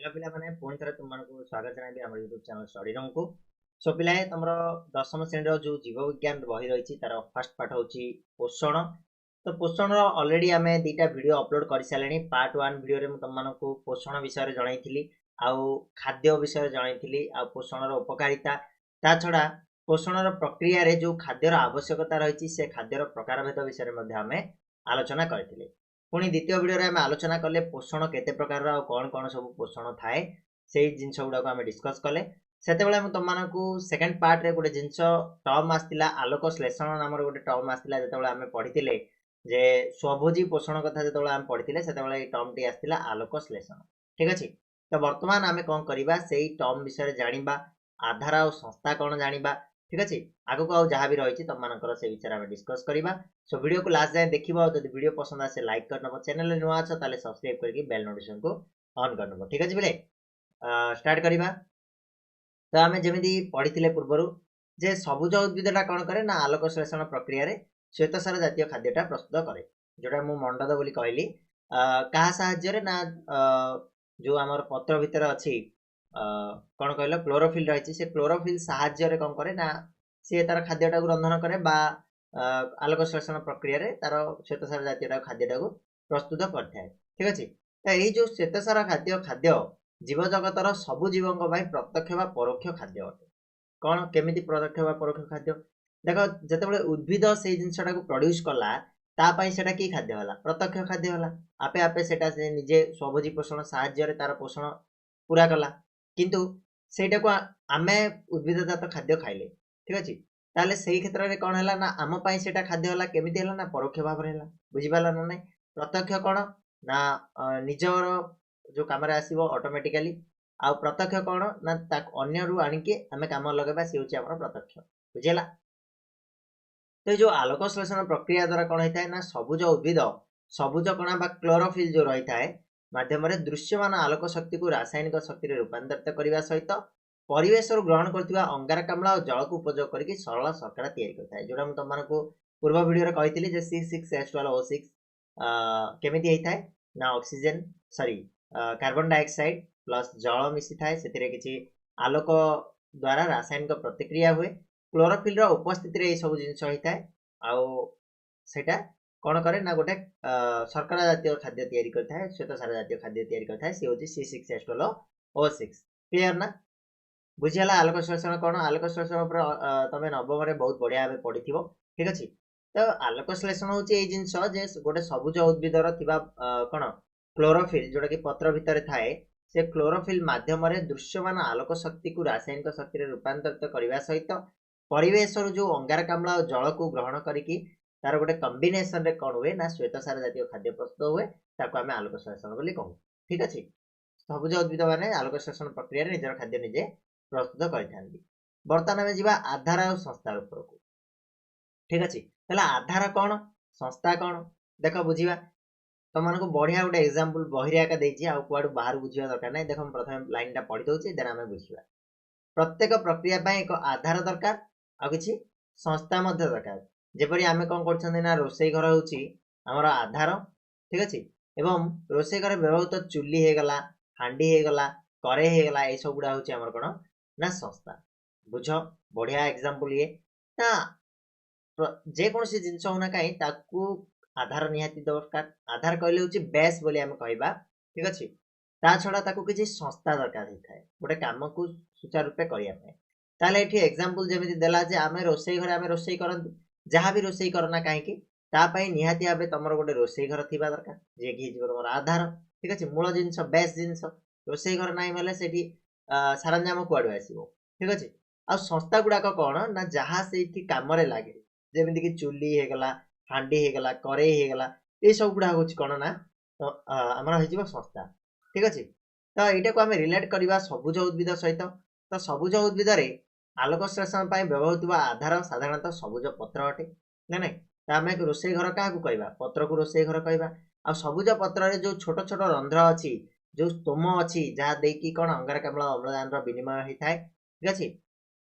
Hello पिला माने पुणी थे तुमको स्वागत जनाबी आम यूट्यूब चैनल स्टडी रूम को। सो पिला तुम दशम श्रेणी जो जीव विज्ञान बही रही तार फर्स्ट पार्ट हूँ पोषण। तो पोषण अलरेडी आम दुटा वीडियो अपलोड कर सारे। पार्ट 1 वीडियो तुमको पोषण विषय जनई आउ खाद्य विषय जनई आ पोषण उपकारिता ता छड़ा पोषण प्रक्रिया रे जो खाद्यर आवश्यकता रही से खाद्यर प्रकार भेद विषय आम आलोचना करते। पुणी द्वितीय वीडियो आम आलोचना कले पोषण केते प्रकार कौन कौन सब पोषण थाए से जिनस गुड़ाक आम डिस्कस कले से तुमको सेकेंड पार्ट रे गोटे जिनस टर्म आसला आलोक श्लेषण नाम गोटे टर्म आसला जो आम पढ़ी जे स्वभोजी पोषण कथा जो आम पढ़ी से टर्म टी आसला आलोक श्लेषण। ठीक अच्छे तो बर्तमान आम कौन करवा से टर्म विषय जाना आधार और संस्था कौन जाना। ठीक अच्छे आगक आउ जहाँ भी रही तुम मानकर से विचार आम डिस्कस करवा। सो वीडियो को लास्ट जाए देख जब वीडियो पसंद आसे लाइक कर नब चैनल नुआ अच्छ ताले सब्सक्राइब करके बेल नोटिफिकेशन को ऑन कर नब। ठीक अच्छे बोले स्टार्ट करवा। तो आम जमी पढ़ी पूर्वर जे सबुज उद्भिदटा कौन करे ना आलोक श्लेषण प्रक्रिया रे श्वेतसार जातीय खाद्यटा प्रस्तुत करे जोटा मु मंडद बोली कहली क्या साहाय्य ना जो आम पत्र भितर अच्छी कौन कहल क्लोरोफिल रही से क्लोरोफिल साहाय्य कौन करे ना सी तार खाद्यटा रंधन करे बा आलोक श्लेषण प्रक्रिया रे तार श्वेतसार जातीय खाद्यटा को प्रस्तुत करता है। ठीक अच्छे तो यही जो श्वेतसार खाद्य खाद्य जीव जगतर सबु जीवों प्रत्यक्ष व परोक्ष खाद्य अटे। कौन केमिति प्रत्यक्ष व परोक्ष खाद्य देख जिते उद्भिद से जिनसा प्रोड्यूस कला सेटा कि खाद्य होला प्रत्यक्ष खाद्य होला आपे आपे सेटा से निजे स्वभोजी पोषण साहाय्य तार पोषण पूरा कला किंतु सेटा को आमे उद्भिदजात खाद्य खाइले। ठीक अच्छे ताले सही क्षेत्र में कौन है ना आम सेटा खाद्य होला केमिति होला ना परोक्ष भाव में बुझीपारा ना ना प्रत्यक्ष कौन ना निजर जो कम आसो ऑटोमेटिकली आ प्रत्यक्ष कौन ना अन्य रु आणिकी आम कम लगेगा सी हूँ आम प्रत्यक्ष बुझेगा। तो जो आलोक श्लेषण प्रक्रिया द्वारा कौन होता है ना सबुज उद्भिद सबुज कणा बा क्लोरोफिल जो रही है माध्यम दृश्यमान आलोक शक्ति को रासायनिक शक्ति रूपांतरित करने सहित परिवेश ग्रहण करथिबा अंगारकाम्ल और जल को उपयोग करके सरल शर्करा तैयारी करता है जोटा तुमको पूर्व वीडियो कही C6H12O6 केमिति होता है ना oxygen sorry carbon dioxide plus जल मिसी थाए से किसी आलोक द्वारा रासायनिक प्रतिक्रिया हुए क्लोरोफिल उपस्थिति ये सब जिन होता है आटा कौन करे ना गोटे शर्करा जातीय खाद्य तैयारी करता है श्वेतसार जातीय खाद्य तैयारी करता है सी हूँ C6H12O6 क्लियर ना बुझीगला। आलोक श्लेषण कौन आलोक श्लेषण तुम नवम में बहुत बढ़िया भाव पढ़ी। ठीक अच्छे तो आलोक श्लेषण हूँ ये जिनस गोटे सबुज उद्भिदर कौन क्लोरोफिल जोटा कि पत्र भितर थाए से क्लोरोफिल माध्यम दृश्यमान आलोक शक्ति को रासायनिक शक्ति रूपांतरित करने सहित परिवेश जो अंगारकाम्ल और जल को ग्रहण करके तार गोटे कम्बिनेसन रे कौन हुए ना श्वेतसार जातीय खाद्य प्रस्तुत हुए ताको आम आलोक श्लेषण बोली कहूँ। ठीक अच्छे सबुज उद्भिद मैंने आलोक श्लेषण प्रक्रिया निजर खाद्य निजे प्रस्तुत कर। बर्तमान में जीवा आधार और संस्था उपर को। ठीक अच्छे आधार कौन संस्था कौन देख बुझा तुमको बढ़िया गोटे एग्जांपल बहिरे आका देछि आ कुआडू बाहर बुझिया दरकार नहीं। देख प्रथम लाइन टा पढ़ी दउछि देन आमे बुझिबा प्रत्येक प्रक्रिया पय एक आधार दरकार आ किछि संस्था मध्य दरकार जेपरि आमे कोन करछन ना रोसई घर होछि हमर आधार। ठीक अच्छे एवं रोसई घर व्यवहृत चुल्ली हे गला हांडी हे गला करे हे गला ए सब गुडा होछि हमर कोन ना संस्था बुझ बढ़िया एग्जांपल ये ना जेकोसी जिनस होना कहीं ताकू आधार निहाती दरकार आधार कहले होछि बेस बोली आमे कहबा। ठीक अच्छे ता छड़ा ताकू किछि संस्था दरकार होता है गोटे काम को सुचारू रूपे करिया पे ताले एठी एग्जांपल जेमिति देला जे आमे रोसई घर आमे रोसई करन जहां भी रोसई करना काहे कि ता पई निहाती आबे तमरो गोटे रोसई घर थिबा दरकार जे कि हिजो तमरो आधार। ठीक अच्छे मूल जिनस बेस जिनस रोसई घर नाही मेले सेठी सरंजाम कुआडू आसीबो। ठीक अच्छे आ संस्था गुडाक कौन ना जहाँ से काम लगे जमीन कि चुली हे गला हांडी हे गला करे हे गला ये सब गुड़ा हूँ कौन ना तो आमर हो संस्था। ठीक अच्छे तो यहाँ को आम रिलेट करवा सबुज उद्भिद सहित तो सबुज उद्भिद आलोक श्लेषण व्यवहृत आधार साधारणतः सबुज पत्र अटे ना ना तो आम रोसई घर क्या कहवा पत्र को रोसई घर कहवा आ सबुज पत्र जो छोट छोट रंध्र अच्छी जो स्तोम अच्छी जहाँ देखी कौन अंगारकाम्ल अम्लजान विनिमय होता है। ठीक अच्छे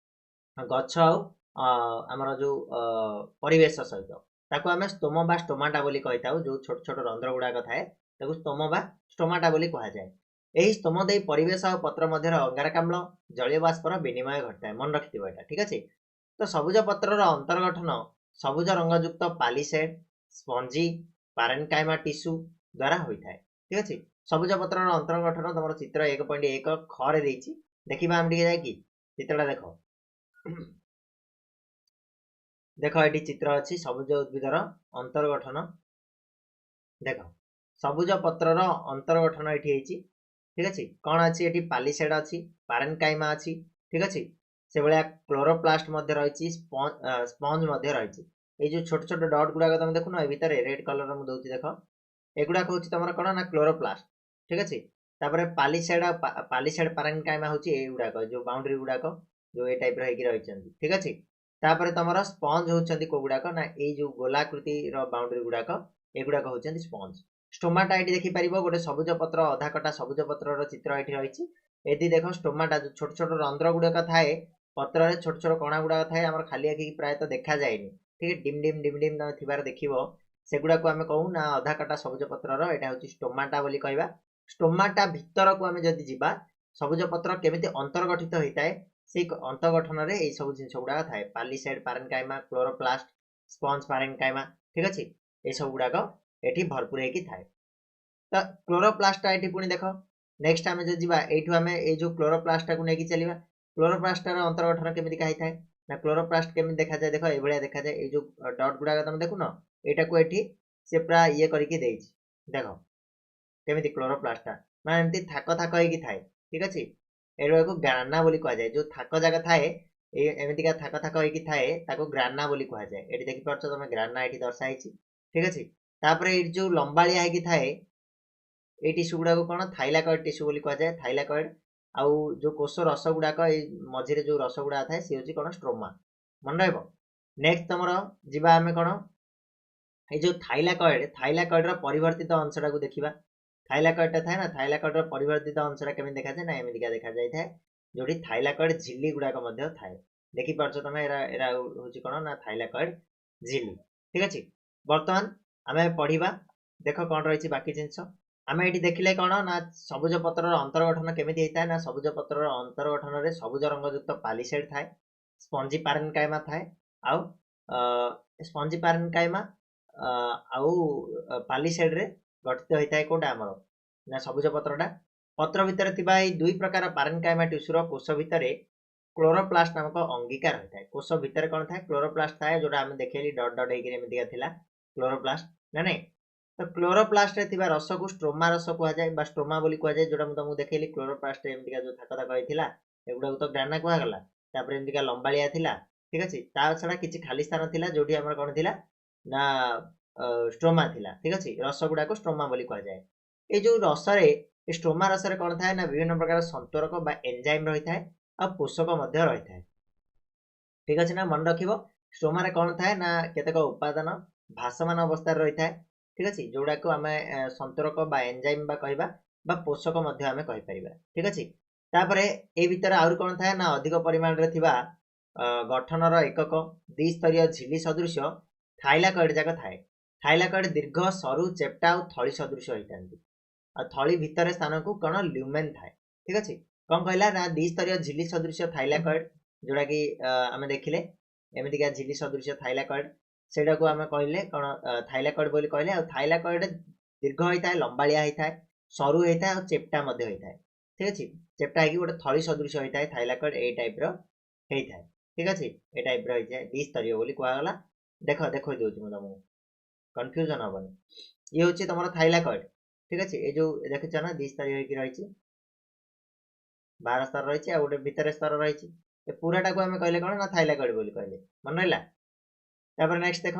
गछ आमर जो परिवेश सहित ताको आम स्तोम बा स्टोमाटा बोली कही था जो छोट छोट रंध्र गुड़ाक थाए ताको स्तोम बा स्टोमाटा बोली कह जाए। ଏହି ସ୍ତୋମଦେୟୀ ପରିବେଶ ଆଉ ପତ୍ର ମଧ୍ୟରେ ଅଙ୍ଗାରକାମ୍ଳ ଜଳୀୟ ବାଷ୍ପର ବିନିମୟ ଘଟିଥାଏ। ମନେ ରଖିଥିବ ଏଇଟା, ଠିକ ଅଛି। ତ ସବୁଜ ପତ୍ରର ଅନ୍ତର୍ଗଠନ ସବୁଜ ରଙ୍ଗଯୁକ୍ତ ପାଲିସେଡ୍, ସ୍ପଞ୍ଜି, ପାରେନକାଇମା ଟିସ୍ୟୁ ଦ୍ୱାରା ହୋଇଥାଏ। ଠିକ ଅଛି। ସବୁଜ ପତ୍ରର ଅନ୍ତର୍ଗଠନ ତମର ଚିତ୍ର 1.1 ଖରେ ଦେଇଛି, ଦେଖିବା ଆମେ ଟିକେ ଯାଇକି ଚିତ୍ରଟା ଦେଖ। ଦେଖ ଏଠି ଚିତ୍ର ଅଛି ସବୁଜ ଉଦ୍ଭିଦର ଅନ୍ତର୍ଗଠନ। ଦେଖ ସବୁଜ ପତ୍ରର ଅନ୍ତର୍ଗଠନ ଏଠି ହେଇଛି, ଠିକ ଅଛି। କଣ ଅଛି ଏଠି? ପାଲିସେଡ୍ ଅଛି, ପାରେନକାଇମା ଅଛି, ଠିକ ଅଛି। ସେଭଳିଆ କ୍ଲୋରୋପ୍ଲାଷ୍ଟ ମଧ୍ୟ ରହିଛି, ସ୍ପଞ୍ଜ ମଧ୍ୟ ରହିଛି। ଏଇ ଯୋଉ ଛୋଟ ଛୋଟ ଡଟ୍ ଗୁଡାକ ତମେ ଦେଖୁନ, ଏ ଭିତରେ ରେଡ୍ କଲର ମୁଁ ଦଉଛି ଦେଖ, ଏଗୁଡାକ ହଉଛି ତମର କଣ ନା କ୍ଲୋରୋପ୍ଲାଷ୍ଟ, ଠିକ ଅଛି। ତାପରେ ପାଲିସେଡ୍ ପାରେନକାଇମା ହଉଛି ଏଇଗୁଡାକ ଯୋଉ ବାଉଣ୍ଡରୀ ଗୁଡାକ ଯୋଉ ଏ ଟାଇପର ହେଇକି ରହିଛନ୍ତି, ଠିକ ଅଛି। ତାପରେ ତମର ସ୍ପଞ୍ଜ ହଉଛନ୍ତି କୋଉ ଗୁଡାକ ନା ଏଇ ଯୋଉ ଗୋଲାକୃତିର ବାଉଣ୍ଡରୀ ଗୁଡାକ, ଏଗୁଡାକ ହଉଛନ୍ତି ସ୍ପଞ୍ଜ। ଷ୍ଟୋମାଟା ଏଠି ଦେଖିପାରିବ, ଗୋଟେ ସବୁଜ ପତ୍ର ଅଧା କଟା ସବୁଜ ପତ୍ରର ଚିତ୍ର ଏଠି ରହିଛି। ଏଠି ଦେଖ ଷ୍ଟୋମାଟା ଯୋଉ ଛୋଟ ଛୋଟ ରନ୍ଧ୍ର ଗୁଡାକ ଥାଏ ପତ୍ରରେ, ଛୋଟ ଛୋଟ କଣା ଗୁଡାକ ଥାଏ, ଆମର ଖାଲି ଆଖିକି ପ୍ରାୟତଃ ଦେଖାଯାଏନି, ଠିକ ଡିମ୍ ଡିମ୍ ଡିମ୍ ଡିମ୍ ତମେ ଥିବାର ଦେଖିବ। ସେଗୁଡାକୁ ଆମେ କହୁ ନା ଅଧା କଟା ସବୁଜ ପତ୍ରର ଏଇଟା ହଉଛି ଷ୍ଟୋମାଟା ବୋଲି କହିବା। ଷ୍ଟୋମାଟା ଭିତରକୁ ଆମେ ଯଦି ଯିବା, ସବୁଜ ପତ୍ର କେମିତି ଅନ୍ତର୍ଗଠିତ ହେଇଥାଏ, ସେଇ ଅନ୍ତର୍ଗଠନରେ ଏଇ ସବୁ ଜିନିଷ ଗୁଡାକ ଥାଏ। ପାଲିସେଡ୍ ପାରେନକାଇମା, କ୍ଲୋରୋପ୍ଲାଷ୍ଟ, ସ୍ପଞ୍ଜ ପାରେନକାଇମା, ଠିକ ଅଛି। ଏଇ ସବୁ ଗୁଡାକ ଏଠି ଭରପୁର ହେଇକି ଥାଏ। ତ କ୍ଲୋରୋପ୍ଲାଷ୍ଟଟା ଏଠି ପୁଣି ଦେଖ, ନେକ୍ସଟ ଆମେ ଯଦି ଯିବା ଏଇଠୁ ଆମେ ଏଇ ଯୋଉ କ୍ଲୋରୋପ୍ଲାଷ୍ଟଟାକୁ ନେଇକି ଚାଲିବା। କ୍ଲୋରୋପ୍ଲାଷ୍ଟର ଅନ୍ତର୍ଗଠନ କେମିତି ହେଇଥାଏ ନା କ୍ଲୋରୋପ୍ଲାଷ୍ଟ କେମିତି ଦେଖାଯାଏ? ଦେଖ ଏଇଭଳିଆ ଦେଖାଯାଏ। ଏଇ ଯୋଉ ଡଟ୍ ଗୁଡାକ ତମେ ଦେଖୁନ, ଏଇଟାକୁ ଏଠି ସେ ପୁରା ଇଏ କରିକି ଦେଇଛି, ଦେଖ କେମିତି କ୍ଲୋରୋପ୍ଲାଷ୍ଟଟା ମାନେ ଏମିତି ଥାକ ଥାକ ହେଇକି ଥାଏ, ଠିକ ଅଛି। ଏଗୁଡାକୁ ଗ୍ରାନା ବୋଲି କୁହାଯାଏ। ଯୋଉ ଥାକ ଜାଗ ଥାଏ, ଏମିତିକା ଥାକ ଥାକ ହେଇକି ଥାଏ, ତାକୁ ଗ୍ରାନା ବୋଲି କୁହାଯାଏ। ଏଠି ଦେଖିପାରୁଛ ତମେ ଗ୍ରାନା ଏଠି ଦର୍ଶା ହେଇଛି, ଠିକ ଅଛି। ତାପରେ ଏଇଠି ଯୋଉ ଲମ୍ବାଳିଆ ହେଇକି ଥାଏ, ଏଇ ଟିସ୍ୟୁ ଗୁଡାକୁ କଣ ଥାଇଲାକଏଡ୍ ଟିସ୍ୟୁ ବୋଲି କୁହାଯାଏ। ଥାଇଲାକଏଡ୍ ଆଉ ଯୋଉ କୋଷ ରସ ଗୁଡାକ ଏଇ ମଝିରେ ଯୋଉ ରସ ଗୁଡା ଥାଏ, ସେ ହଉଛି କଣ ଷ୍ଟ୍ରୋମା, ମନେ ରହିବ। ନେକ୍ସଟ ତମର ଯିବା ଆମେ କଣ ଏଇ ଯୋଉ ଥାଇଲାକଏଡ୍ ର ପରିବର୍ତ୍ତିତ ଅଂଶଟାକୁ ଦେଖିବା। ଥାଇଲାକଏଡ୍ଟା ଥାଏ ନା, ଥାଇଲାକଏଡ୍ର ପରିବର୍ତ୍ତିତ ଅଂଶଟା କେମିତି ଦେଖାଯାଏ ନା ଏମିତିକା ଦେଖାଯାଇଥାଏ, ଯୋଉଠି ଥାଇଲାକଏଡ୍ ଝିଲ୍ଲି ଗୁଡାକ ମଧ୍ୟ ଥାଏ। ଦେଖିପାରୁଛ ତମେ, ଏରା ଏରା ହଉଛି କଣ ନା ଥାଇଲାକଏଡ୍ ଝିଲ୍ଲି, ଠିକ ଅଛି। ବର୍ତ୍ତମାନ ଆମେ ପଢିବା, ଦେଖ କଣ ରହିଛି ବାକି ଜିନିଷ। ଆମେ ଏଠି ଦେଖିଲେ କଣ ନା ସବୁଜ ପତ୍ରର ଅନ୍ତର୍ଗଠନ କେମିତି ହେଇଥାଏ ନା ସବୁଜ ପତ୍ରର ଅନ୍ତର୍ଗଠନରେ ସବୁଜ ରଙ୍ଗଯୁକ୍ତ ପାଲିସେଡ୍ ଥାଏ, ସ୍ପଞ୍ଜି ପାରେନକାଇମା ଥାଏ, ଆଉ ସ୍ପଞ୍ଜି ପାରେନକାଇମା ଆଉ ପାଲିସେଡ୍ରେ ଗଠିତ ହେଇଥାଏ କୋଉଟା ଆମର ନା ସବୁଜ ପତ୍ରଟା। ପତ୍ର ଭିତରେ ଥିବା ଏଇ ଦୁଇ ପ୍ରକାର ପାରେନକାଇମା ଟିସ୍ୟୁର କୋଷ ଭିତରେ କ୍ଲୋରୋପ୍ଲାଷ୍ଟ ନାମକ ଅଙ୍ଗିକା ରହିଥାଏ। କୋଷ ଭିତରେ କଣ ଥାଏ? କ୍ଲୋରୋପ୍ଲାଷ୍ଟ ଥାଏ, ଯୋଉଟା ଆମେ ଦେଖେଇଲି ଡଟ୍ ଡଟ୍ ହେଇକି ଏମିତିକା ଥିଲା କ୍ଲୋରୋପ୍ଲାଷ୍ଟ ନା ନାଇଁ। ତ କ୍ଲୋରୋପ୍ଲାଷ୍ଟରେ ଥିବା ରସକୁ ଷ୍ଟ୍ରୋମା ରସ କୁହାଯାଏ ବା ଷ୍ଟ୍ରୋମା ବୋଲି କୁହାଯାଏ, ଯୋଉଟା ମୁଁ ତମକୁ ଦେଖେଇଲି। କ୍ଲୋରୋପ୍ଲାଷ୍ଟରେ ଏମିତିକା ଯୋଉ ଥାକ ଥାକ ହେଇଥିଲା, ଏଗୁଡାକୁ ତ ଗ୍ରାନା କୁହାଗଲା। ତାପରେ ଏମିତିକା ଲମ୍ବାଳିଆ ଥିଲା, ଠିକ ଅଛି। ତା ଛଡା କିଛି ଖାଲି ସ୍ଥାନ ଥିଲା, ଯୋଉଠି ଆମର କଣ ଥିଲା ନା ଷ୍ଟ୍ରୋମା ଥିଲା, ଠିକ ଅଛି। ରସ ଗୁଡାକୁ ଷ୍ଟ୍ରୋମା ବୋଲି କୁହାଯାଏ। ଏଇ ଯୋଉ ରସରେ, ଷ୍ଟ୍ରୋମା ରସରେ କଣ ଥାଏ ନା ବିଭିନ୍ନ ପ୍ରକାର ସନ୍ତରକ ବା ଏନଜାଇମ ରହିଥାଏ, ଆଉ ପୋଷକ ମଧ୍ୟ ରହିଥାଏ, ଠିକ ଅଛି ନା। ମନେ ରଖିବ, ଷ୍ଟ୍ରୋମାରେ କଣ ଥାଏ ନା କେତେକ ଉପାଦାନ ଭାସମାନ ଅବସ୍ଥାରେ ରହିଥାଏ, ଠିକ ଅଛି, ଯୋଉଟାକୁ ଆମେ ସନ୍ତରକ ବା ଏନଜାଇମ ବା କହିବା, ବା ପୋଷକ ମଧ୍ୟ ଆମେ କହିପାରିବା, ଠିକ ଅଛି। ତାପରେ ଏଇ ଭିତରେ ଆହୁରି କଣ ଥାଏ ନା ଅଧିକ ପରିମାଣରେ ଥିବା ଗଠନର ଏକକ ଦ୍ୱିସ୍ତରୀୟ ଝିଲ୍ଲି ସଦୃଶ୍ୟ ଥାଇଲାକଏଡ୍ ଯାକ ଥାଏ। ଥାଇଲାକଏଡ୍ ଦୀର୍ଘ ସରୁ ଚେପ୍ଟା ଆଉ ଥଳି ସଦୃଶ୍ୟ ହେଇଥାନ୍ତି, ଆଉ ଥଳି ଭିତରେ ସ୍ଥାନକୁ କଣ ଲ୍ୟୁମେନ୍ ଥାଏ, ଠିକ ଅଛି। କଣ କହିଲା ନା ଦ୍ୱିସ୍ତରୀୟ ଝିଲ୍ଲି ସଦୃଶ୍ୟ ଥାଇଲାକଏଡ୍, ଯୋଉଟା କି ଆମେ ଦେଖିଲେ ଏମିତିକା ଝିଲ୍ଲି ସଦୃଶ୍ୟ ଥାଇଲାକଏଡ୍, ସେଇଟାକୁ ଆମେ କହିଲେ କଣ ଥାଇଲାକଏଡ୍ ବୋଲି କହିଲେ। ଆଉ ଥାଇଲାକଏଡ୍ ଦୀର୍ଘ ହେଇଥାଏ, ଲମ୍ବାଳିଆ ହେଇଥାଏ, ସରୁ ହେଇଥାଏ, ଆଉ ଚେପ୍ଟା ମଧ୍ୟ ହେଇଥାଏ, ଠିକ ଅଛି। ଚେପ୍ଟା ହେଇକି ଗୋଟେ ଥଳି ସଦୃଶ୍ୟ ହେଇଥାଏ ଥାଇଲାକଏଡ୍, ଏଇ ଟାଇପର ହେଇଥାଏ, ଠିକ ଅଛି। ଏଇ ଟାଇପର ହେଇଥାଏ, ଦ୍ୱିସ୍ତରୀୟ ବୋଲି କୁହାଗଲା। ଦେଖ ଦେଖେଇ ଦଉଛି ମୁଁ ତମକୁ, କନଫ୍ୟୁଜନ ହବନି। ଇଏ ହଉଛି ତମର ଥାଇଲାକଏଡ୍, ଠିକ ଅଛି। ଏଇ ଯୋଉ ଦେଖିଛ ନା ଦ୍ୱିସ୍ତରୀୟ ହେଇକି ରହିଛି, 12 ସ୍ତର ରହିଛି, ଆଉ ଗୋଟେ ଭିତରେ ସ୍ତର ରହିଛି। ଏ ପୁରାଟାକୁ ଆମେ କହିଲେ କଣ ନା ଥାଇଲାକଏଡ୍ ବୋଲି କହିଲେ, ମନେ ରହିଲା। ତାପରେ ନେକ୍ସଟ ଦେଖ,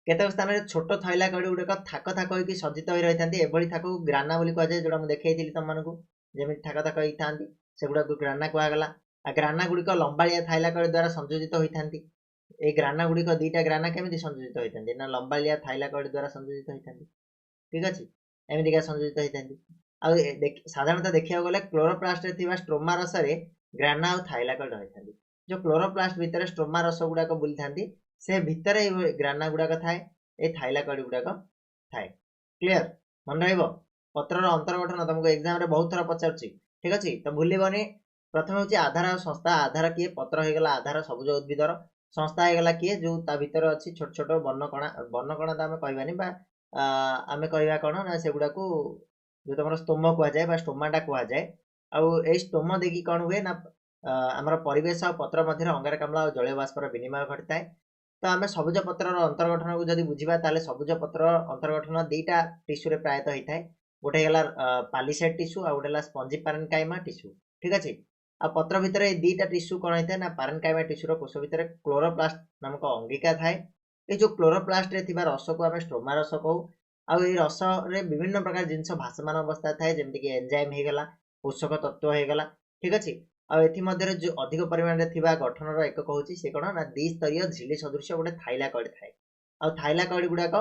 କେତେକ ସ୍ଥାନରେ ଛୋଟ ଥାଇଲାକଏଡ୍ ଗୁଡିକ ଥାକ ଥାକ ହେଇକି ସଜ୍ଜିତ ହୋଇ ରହିଥାନ୍ତି। ଏଭଳି ଥାକକୁ ଗ୍ରାନା ବୋଲି କୁହାଯାଏ, ଯୋଉଟା ମୁଁ ଦେଖେଇଥିଲି ତମମାନଙ୍କୁ, ଯେମିତି ଥାକ ଥାକ ହେଇଥାନ୍ତି, ସେଗୁଡାକୁ ଗ୍ରାନା କୁହାଗଲା। ଆଉ ଗ୍ରାନା ଗୁଡିକ ଲମ୍ବାଳିଆ ଥାଇଲାକଏଡ୍ ଦ୍ୱାରା ସଂଯୋଜିତ ହୋଇଥାନ୍ତି। ଏଇ ଗ୍ରାନା ଗୁଡିକ ଦିଟା ଗ୍ରାନା କେମିତି ସଂଯୋଜିତ ହେଇଥାନ୍ତି ନା ଲମ୍ବାଳିଆ ଥାଇଲାକଏଡ୍ ଦ୍ୱାରା ସଂଯୋଜିତ ହେଇଥାନ୍ତି, ଠିକ ଅଛି। ଏମିତିକା ସଂଯୋଜିତ ହେଇଥାନ୍ତି। ଆଉ ସାଧାରଣତଃ ଦେଖିବାକୁ ଗଲେ କ୍ଲୋରୋପ୍ଲାଷ୍ଟରେ ଥିବା ଷ୍ଟ୍ରୋମା ରସରେ ଗ୍ରାନା ଆଉ ଥାଇଲାକଏଡ୍ ରହିଥାନ୍ତି। ଯୋଉ କ୍ଲୋରୋପ୍ଲାଷ୍ଟ ଭିତରେ ଷ୍ଟ୍ରୋମା ରସ ଗୁଡାକ ବୁଲିଥାନ୍ତି, ସେ ଭିତରେ ଏଇ ଗ୍ରାନା ଗୁଡାକ ଥାଏ, ଏଇ ଥାଇଲାକଏଡ୍ ଗୁଡାକ ଥାଏ। କ୍ଲିୟର, ମନେ ରହିବ। पत्रर अंतर्गठन तुमको एग्जाम रे बहुत थर पचारुछि ठीक अछि तो भूलिबनी प्रथम होछि आधार और संस्था आधार किए पत्र हो गला आधार सबुज उद्भिदर संस्था हो गला किए जो ता भीतर अछि छोट छोट वर्णकणा तो आमे कहबानी बा आमे कहबा कोन ना सेगुडा को जो तमर स्तोम कुआ जाय बा स्टोमाटा कुआ जाय आउ ए स्टोम देखि कोन हुए ना आमर परिवेश और पत्र मध्य अंगारकाम्ल और जलीय बाष्पर विनिमय घटिताए तो आम सबुज पत्र अंतर्गठन को जब बुझा ताले सबुज पत्र अंतर्गठन दीटा टिश्यू रे प्रायतः होता है गोटे गला पालिसेड टिश्यू आ गोटे स्पंजी पारेन्काइमा टिश्यू ठीक अच्छे आ पत्र भितर दीटा टिश्यू कौन होता है ना पारेन्काइमा टिश्यू कोष भितर क्लोरोप्लास्ट नामक अंगिका थाए ये जो क्लोरोप्लास्ट रे थिबा रस को आम स्ट्रोमा रस कहू आउ ये रस रे विभिन्न प्रकार जिनस भासमान अवस्था थाए जमीक एंजाइम होगला पोषक तत्व होगला ठीक अच्छे आदि जो अधिक परिमाण में थिबा गठन एकक होची से कौन ना द्विस्तरीय झिल्ली सदृश गोटे थाइलाकॉइड थाए आ थाइलाकॉइड गुड़ाक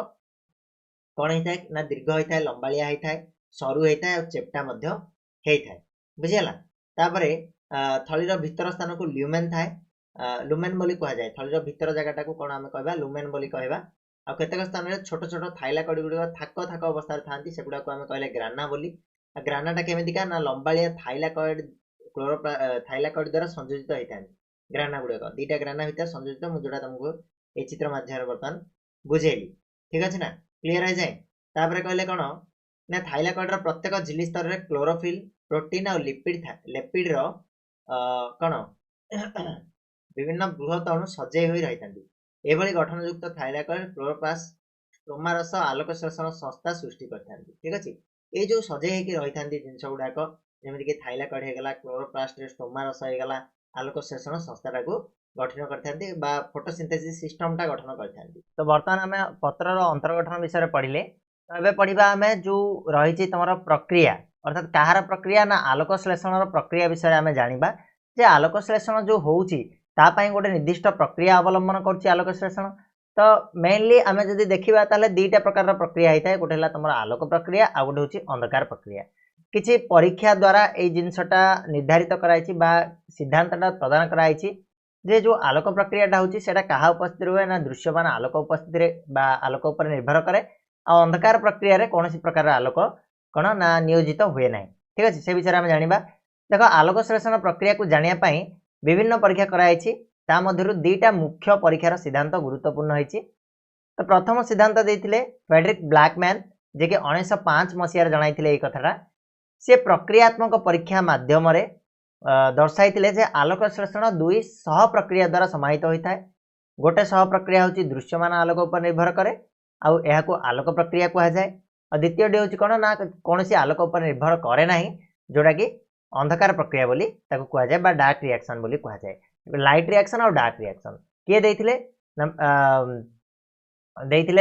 कौन होता है ना दीर्घ होता है लंबालिया होता है सरू होता है और चेप्टा मध्य होता है बुझीगला तापर थलीर भितर स्थान को ल्यूमेन थाए लुमेन बोली कह जाए थलीर भितर जगह को कौन आम कहबा लुमेन बोली कहबा आ केतेक स्थान में छोट छोट थाइलाकॉइड गुड़िक थाक थाक अवस्था थांती सेगुड़ा को आम कहले ग्राना बोली ग्रानाटा केमितिका ना लंबालिया थाइलाकॉइड थाइलाकॉइड द्वारा संयोजित होता है ग्राना गुड़ाक दीटा ग्राना भितर संयोजित मुझे तुमको ये चित्र माध्यम बर्तमान बुझेली ठीक अच्छे ना क्लीयर है जाए तापर कहले कौन ना थाइलाकॉइड प्रत्येक झिल्ली स्तर में क्लोरोफिल प्रोटीन और लिपिड कौन विभिन्न बृहत अणु सजै हो रही एभली गठनयुक्त थाइलाकॉइड क्लोरोप्लास्ट स्ट्रोमारस आलोक श्लेषण संस्था सृष्टि करते ठीक अच्छे ये जो सजै हो रही जिनस गुड़ाक जमीक थाइलाकॉइड होगला क्लोरोप्लास्ट स्टोमारस होगला आलोक श्लेषण संस्था को गठन करते फोटोसिंथेसिस सिस्टम टा गठन करते तो बर्तमान आम पत्रर अंतर्गठन विषय पढ़ले तो ये पढ़ा आम जो रही तुम प्रक्रिया अर्थात कहार प्रक्रिया ना आलोक श्लेषण प्रक्रिया विषय आम जाना जे आलोक श्लेषण जो होची गोटे निर्दिष्ट प्रक्रिया अवलंबन कर आलोक श्लेषण तो मेनली आम जब देखा ताले दुईटा प्रकार प्रक्रिया होता है गोटे तुम आलोक प्रक्रिया आ गोटे हूँ अंधकार प्रक्रिया किसी परीक्षा द्वारा ये जिनसटा निर्धारित कराई सिद्धांतटा प्रदान कराई जे जो आलोक प्रक्रियाटा होता क्या उपस्थित हुए ना दृश्यमान आलोक उपस्थित आलोक उपर निर्भर करे आ अंधकार प्रक्रिया रे कौन प्रकार आलोक कौन ना नियोजित हुए ना ठीक अच्छे से विषय में जाना देख आलोक श्लेषण प्रक्रिया को जानापी विभिन्न परीक्षा कराई दुईटा मुख्य परीक्षार सिद्धांत गुरुत्वपूर्ण होती तो प्रथम सिद्धांत देते फ्रेडरिक ब्लैकमैन जे कि 1905 मसीह जनाई कथाटा से प्रक्रियात्मक परीक्षा माध्यम दर्शाई जे आलोक श्लेषण दुई सह प्रक्रिया द्वारा समाहित होता है गोटे सह प्रक्रिया हूँ दृश्यमान आलोक उपर निर्भर करे को आलोक प्रक्रिया कह जाए और द्वितीय हूँ कौन ना कौन आलोक उपर निर्भर करे ना जोटा कि अंधकार प्रक्रिया बोली कह जाए डार्क रिएक्शन बोली कह जाए लाइट रिएक्शन और डार्क रिएक्शन किए देते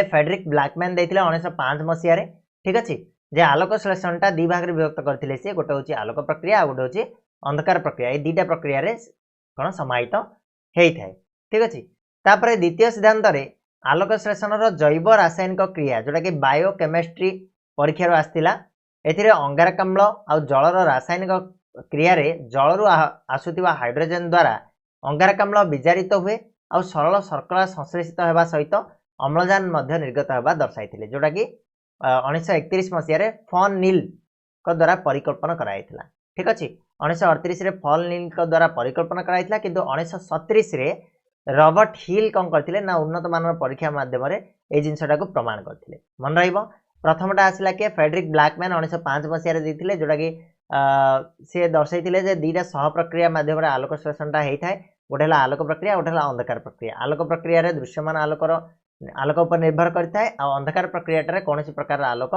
फ्रेडरिक ब्लैकमैन देते 1905 मसीह ठीक अच्छे जे आलोक श्लेषणटा दी भाग में विभक्त करते सी गोटे हूँ आलोक प्रक्रिया आ गोटे हूँ अंधकार प्रक्रिया ये दुईटा प्रक्रिया रे कौन समाहित होता है ठीक अच्छे तापर द्वितीय सिद्धांत आलोक श्लेषण जैव रासायनिक क्रिया जोटा कि बायोकेमिस्ट्री परीक्षार आसाला अंगारकाम्ल आ जलर रासायनिक क्रिया रे जलरू आसुवा हाइड्रोजेन द्वारा अंगारकाम्ल विजारित हुए आ सरल शर्करा संश्लेषित होगा सहित अम्लजान निर्गत होगा दर्शाई जोटा कि 1931 मसीह फॉन नील द्वारा परिकल्पना कराई ठीक अच्छे 1938 फॉन नील द्वारा परिकल्पना कराई किंतु 1937 रॉबर्ट हिल कौन करते ना उन्नत मानव परीक्षा माध्यम ये जिनसा को प्रमाण करते मन प्रथमटा आसला किए फ्रेडरिक ब्लैकमैन 1905 मसीह देते जोटा कि सी दर्शाई दुईटा सह प्रक्रिया माध्यम आलोक श्लेषणटा होता है गोटे आलोक प्रक्रिया गोटे अंधकार प्रक्रिया आलोक प्रक्रिया रे दृश्यमान आलोक उपर निर्भर करता है और अंधकार प्रक्रिया कौन प्रकार आलोक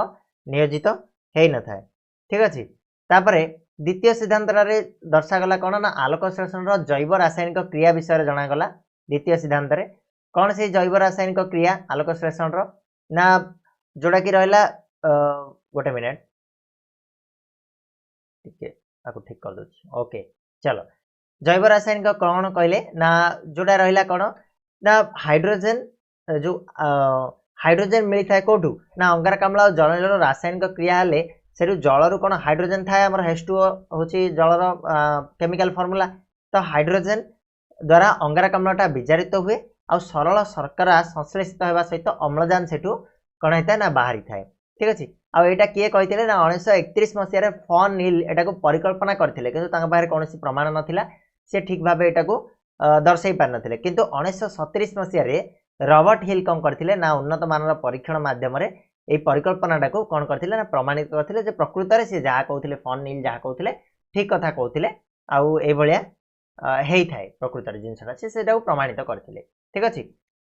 नियोजित हो न था ठीक अच्छे तापर द्वितीय सिद्धांत दर्शागला कौन ना आलोक श्लेषण जैव रासायनिक क्रिया विषय जनागला द्वितीय सिद्धांत कौन से जैव रासायनिक क्रिया आलोक श्लेषण ना जोड़ा कि रहा गोटे मिनट ठीक कर दूँ ओके चलो जैव रासायनिक कौन कहले ना जोड़ा रहा कौन ना हाइड्रोजेन जो हाइड्रोजेन मिलता है कौटू ना अंगारकाम्ल और जल रासायनिक क्रिया हेले से जलरू कौन हाइड्रोजेन थाए आम H2O हूँ जलर केमिकल फर्मूला तो हाइड्रोजेन द्वारा अंगारकाम्लटा विजारित हुए आ सरल शर्करा संश्लेषित होगा सहित अम्लजान से कौन होता है ना बाहरी थाए ठीक अच्छे आईटा किए कही ना 1931 मसीह फॉन नील एटा को परिकल्पना करथिले किंतु तांका बाहर कोनोसी प्रमाण नथिला से ठीक भाबे एटा को दर्शाई पार नथिले किंतु 1937 मसीह रे रॉबर्ट हिल कौन करथिले ना उन्नत मानर परीक्षण माध्यम रे ए परिकल्पनाटा को कौन करथिले ना प्रमाणित करथिले जे प्रकृत रे से जहा कहउथिले फॉन नील जहा कहउथिले ठीक कथा कहउथिले आउ ए भलिया हेई थाए प्रकृत रे जिंसटा से सेटा को प्रमाणित करथिले ठीक अछि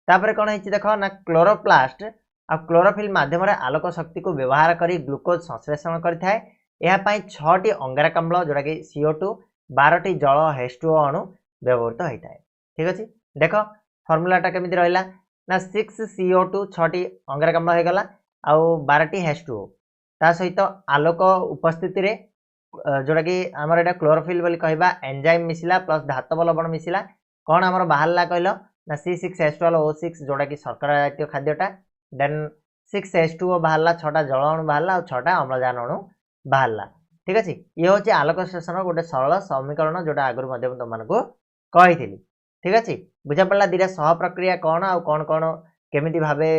तापर कोन हेछि देखो ना क्लोरोप्लास्ट आ क्लोरोफिल माध्यम रे आलोक शक्ति को व्यवहार करी ग्लूकोज संश्लेषण करथाए एहा पई 6 टी अंगारक अम्ल जोडा कि CO2 12 टी जल H2O अणु व्यवहृत होइथाए ठीक अछि देखो फार्मूलाटा केमिति रहला ना 6 CO2 6 टी अंगारक अम्ल हे गला आ 12 टी H2O ता सहित आलोक उपस्थिति रे जोडा कि हमर एटा क्लोरोफिल बोली कहबा एंजाइम मिसिला प्लस धातव लवण मिसिला कोन हमर बाहरला कहलो ना C6H12O6 जोडा कि शर्करा जातीय खाद्यटा देन 6H2O बाहरला 6टा जल अणु बाहरला और 6टा अम्लजान अणु बाहरला ठीक अछि ये होची आलोक संश्लेषण गोटे सरल समीकरण जोटा आगुर मध्यम तुमको कहिथिली ठीक अछि बुझा पड़ला दिरा सह प्रक्रिया कोन आ कोन कोन केमिति भाबे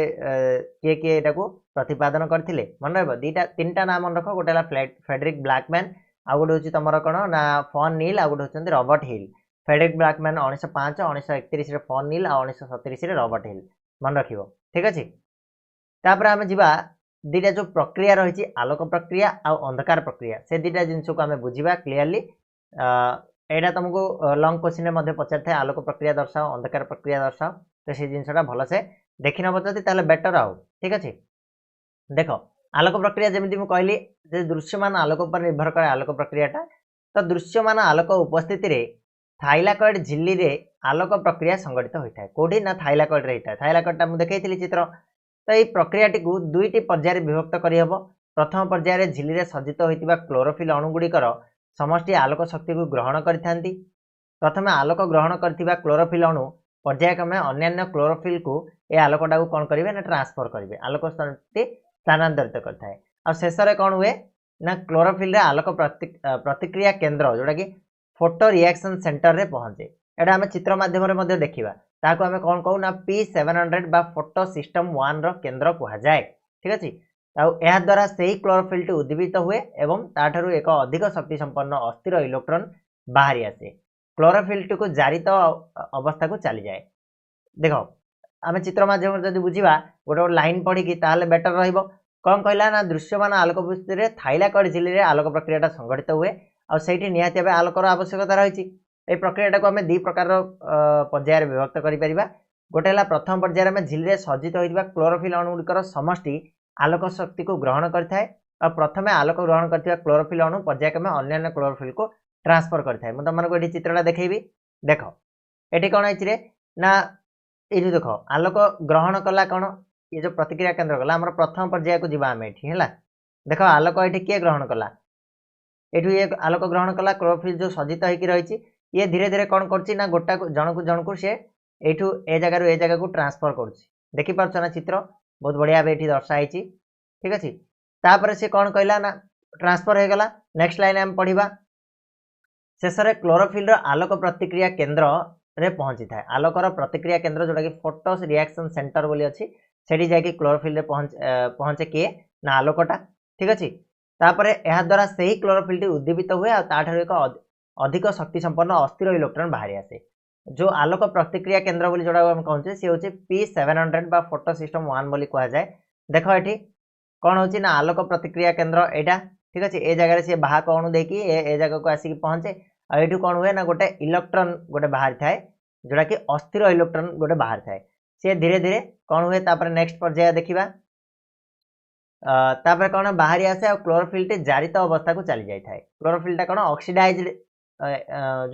के एटा को प्रतिपादन करथिले मन रहबो दीटा तीनटा नाम मन रखो गोटेला फ्रेडरिक ब्लैकमैन आ गोटे होची तमरो कोन ना फॉन नील आ गोटे होचंती रॉबर्ट हिल फ्रेडरिक ब्लैकमैन 1905 1931 रे फॉन नील आ 1937 रे रॉबर्ट हिल मन रखिबो ठीक अछि तापर आमे जिबा दीटा जो प्रक्रिया रही आलोक प्रक्रिया आ अंधकार प्रक्रिया से दीटा जिनस को आम बुझा क्लीयरली एटा तुमको लंग क्वेश्चन में पचार था आलोक प्रक्रिया दर्शाओ अंधकार प्रक्रिया दर्शाओ तो से जिनसा भल से देखी नब जदि बेटर आउ ठीक अच्छे देख आलोक प्रक्रिया जमी कहली दृश्यमान आलोक पर निर्भर करे आलोक प्रक्रियाटा तो दृश्यमान आलोक उपस्थिति रे थाइलाकॉइड झिल्ली रे आलोक प्रक्रिया संगठित होता है कौटी ना थाइलाकॉइड रे होता है थाइलाकॉइडटा मुझे देखी चित्र तो ये प्रक्रियाटी को दुईटी पर्याय विभक्त करहब प्रथम पर्याय झिल्ली रे सज्जित होता क्लोरोफिल अणुगुड़िकर समष्टि आलोक शक्ति को ग्रहण करथांती प्रथम आलोक ग्रहण करथिबा क्लोरोफिल अणु पर्यायक्रमे अन्य क्लोरोफिल को ए आलोकटा को कौन करेंगे ना ट्रांसफर करेंगे आलोक शक्ति स्थानांतरित करता है और शेष में कौन हुए ना क्लोरोफिल रे आलोक प्रतिक्रिया केन्द्र जोटा कि फोटो रिएक्शन सेंटर रे पहुंचे एटा आम चित्र माध्यम देखा ताको आमे कौन कहू ना P700 बा फोटो सिस्टम 1 रो केन्द्र कहा जाए ठीक अछि या द्वारा सही क्लोरोफिल टी उद्दीपित हुए एवं ताठारु एक अधिक शक्ति संपन्न अस्थिर इलेक्ट्रॉन बाहरी आसे क्लोरोफिल टी को जारित अवस्था को चली जाए देखो आम चित्र माध्यम जब बुझा गोटे लाइन पढ़ी ताहले बेटर रहिबो कौन कहला ना दृश्यमान आलोक उपस्थिति रे थाइलाकॉइड झिल्ली रे आलोक प्रक्रियाटा संघटित हुए और सेठी निहाती भाबे आलोकर आवश्यकता रही ए प्रक्रियाटा को आम दी प्रकार पर्याय विभक्त कर गोटे प्रथम पर्याय में झिल्ली सज्जित होता क्लोरोफिल अणुगुड़िकर समष्टि आलोक शक्ति को ग्रहण करता और प्रथम आलोक ग्रहण करथिबा क्लोरोफिल अणु पर्यायक्रमे अन्य क्लोरोफिल को ट्रांसफर करता मुझे तुमको ये चित्रटा देखी देख ये कौन है ना ये देख आलोक ग्रहण कला कौन ये जो प्रतिक्रिया केन्द्र कला आम प्रथम पर्याय को जीवा आम ये देख आलोक ये किए ग्रहण कला ये आलोक ग्रहण कला क्लोरोफिल जो सज्जित होकर रही ये धीरे धीरे कौन कर गोटा जन को सी एठू ए जगह को ट्रांसफर कर देखी पार्छ ना चित्र बहुत बढ़िया भाई दर्शाई ठीक अच्छे तापर से कौन कहला ना ट्रांसफर हो गला नेक्स्ट लाइन आम पढ़ा शेष में क्लोरोफिल आलोक प्रतिक्रिया केन्द्र रे पहुंची था आलोकर प्रतिक्रिया केन्द्र जोटा कि फोटो रिएक्शन सेंटर बोली अच्छी सेठी जाके क्लोरोफिल रे पहुंचे किए ना आलोकटा ठीक अच्छे तापर यह द्वारा सही क्लोरोफिल टी उद्दीपित हुए और ताठारु एक अधिक शक्ति संपन्न अस्थिर इलेक्ट्रॉन बाहरी आसे जो आलोक प्रतिक्रिया केन्द्र बोली जोटा हम कहूँ सी हूँ P700 बा फोटो सिस्टम 1 बोली कहा जाए देख ये कौन हो ना आलोक प्रतिक्रिया केन्द्र एटा ठीक अच्छे ए जगह सी बाहक अणु देकी ए जगह को आसिक पहुंचे और ये कौन हुए ना गोटे इलेक्ट्रॉन गोटे बाहर थाए जोटा कि अस्थिर इलेक्ट्रॉन गोटे बाहर थाए सी धीरे धीरे कौन हुए तापर नेक्स्ट पर्याय देखा तापर कौन बाहरी आसे और क्लोरोफिल टी जारित अवस्था को चली जाए क्लोरोफिलटा कौन ऑक्सीडाइज्ड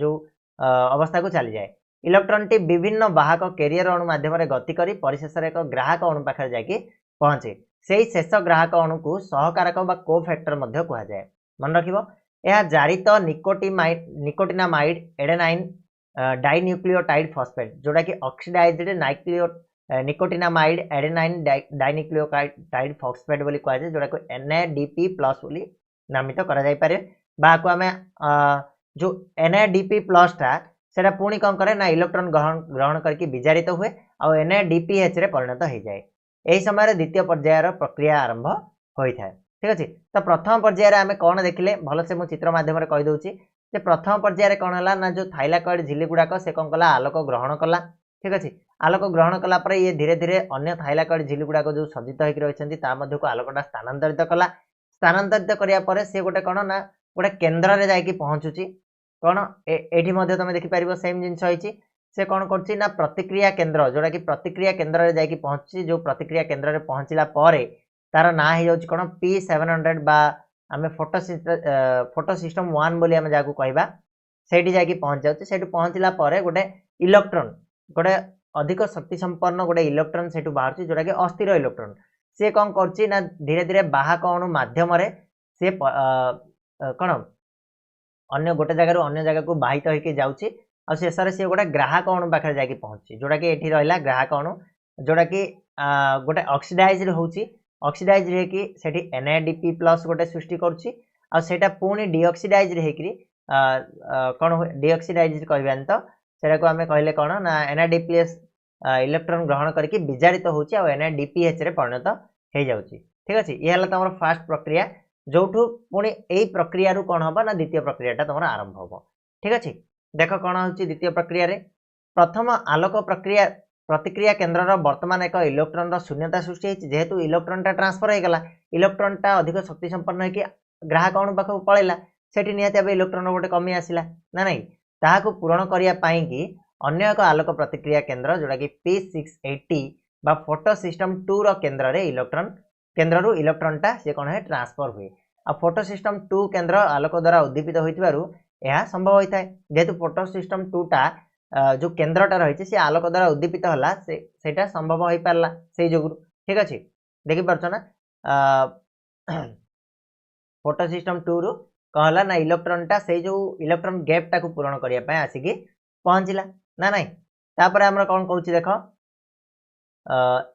जो अवस्था को चली जाए इलेक्ट्रॉन टी विभिन्न वाहक कैरियर अणु माध्यम गति करी परिशेष एक ग्राहक अणु पाखे जाके पहुंचे से शेष ग्राहक अणु को सहकारक बा कोफैक्टर कहा जाए मन रखिबो यह जारित निकोटिनामाइड एडेनाइन डाइन्यूक्लियोटाइड फॉस्फेट जोटा कि oxidised nicotinamide adenine dinucleotide phosphate बोली कहा जाए जोटा को NADP+ बोली नामित करा जाय पारे बा को आमे जो NADP+ टा सेटा पुणी कौन करे ना इलेक्ट्रॉन ग्रहण करके विजारित हुए और NADPH रे परिणत हो जाए यही समय द्वितीय पर्यायर प्रक्रिया आरंभ होता है ठीक अच्छे। तो प्रथम पर्यायर आम कौन देखिले भल से मुझे चित्र मध्यम कहीदे जे प्रथम पर्यायर कौन है ना जो थाइलाकॉइड झिल्ली गुड़ाक से कौन कला आलोक ग्रहण कला ठीक अच्छे। आलोक ग्रहण कलापर ये धीरे धीरे अन्य थाइलाकॉइड झिल्ली गुड़ाक जो सज्जित होकर रही को आलोकटा स्थानांतरित कला स्थानांतरित कराया सी गोटे कौन ना गोटे केन्द्र में जाकि पहुँचुची कौन एठी तुम देखिपर सेम जिन से कौन कर प्रतिक्रिया केन्द्र जोटा कि प्रतिक्रिया केन्द्र में जाकि पहुँची जो प्रतिक्रिया केन्द्र में पहुँचला तार ना हो कौन P700 बा आम फोटो सिस्टम 1 बोली आम जहाँ कहवा से जाकि पहुँच जाऊँ से पहुँचला गोटे इलेक्ट्रॉन गोटे अधिक शक्ति संपन्न गोटे इलेक्ट्रॉन से बाहर जोटा कि अस्थिर इलेक्ट्रॉन सी कौन कर धीरे धीरे बाहक अणु मध्यम सी कौन अन्य गोटे जगह अन्य जगह को बाहित होकर जाऊँगी और शेष सी गोटे ग्राहक अणु पाखे जाकि पहुँची जोटा कि ये रहा ग्राहक अणु जोटा कि गोटे ऑक्सीडाइज होची ऑक्सीडाइज होकि सेठी NADP प्लस गोटे सृष्टि करुच्ची आ सेटा पुणी डीऑक्सीडाइज होकि कौन डीऑक्सीडाइज कहबानी तो सेटा को आम कहले कौन ना NADPS इलेक्ट्रॉन ग्रहण करके विजारित होची आ NADPH रे परिणत हो जाउची ठीक अच्छे। ये तुम फास्ट प्रक्रिया जोठू पुणी यही प्रक्रिया कौन हम ना द्वितीय प्रक्रियाटा तुम आरंभ हम ठीक अच्छे। देख कौन हो द्वितीय प्रक्रिया रे प्रथम आलोक प्रक्रिया प्रतिक्रिया केन्द्र वर्तमान एक इलेक्ट्रॉन शून्यता सृष्टि जेहेतु इलेक्ट्रॉनटा ट्रांसफर हो गला इलेक्ट्रॉनटा अधिक शक्ति संपन्न होकर ग्राहक अणु पाखक पलैला सेठी निहाती भाव इलेक्ट्रॉन गोटे कमी आसला ना नहीं ताहाकू पूरण करने कि अन्य एक आलोक प्रतिक्रिया केन्द्र जोटा कि P680 बा फोटो सिस्टम 2 रो केन्द्र रे इलेक्ट्रॉन केन्द्र रु इलेक्ट्रॉनटा से कौन है ट्रांसफर हुए आ फोटो सिस्टम 2 केन्द्र आलोक द्वारा उद्दीपित होइतिबारु यह संभव होता है जेहेतु फोटो सिस्टम 2टा जो केन्द्रटा रही से आलोक द्वारा उद्दीपित होला सेटा संभव हो पारला से जो ठीक अच्छे देखि पारछ ना फोटो सिस्टम 2 रु कहला ना इलेक्ट्रॉनटा से जो इलेक्ट्रॉन गैपटा को पूरण करिया पय आसिकी पहुँचला ना नहीं तापर हमर कौन कहूची देख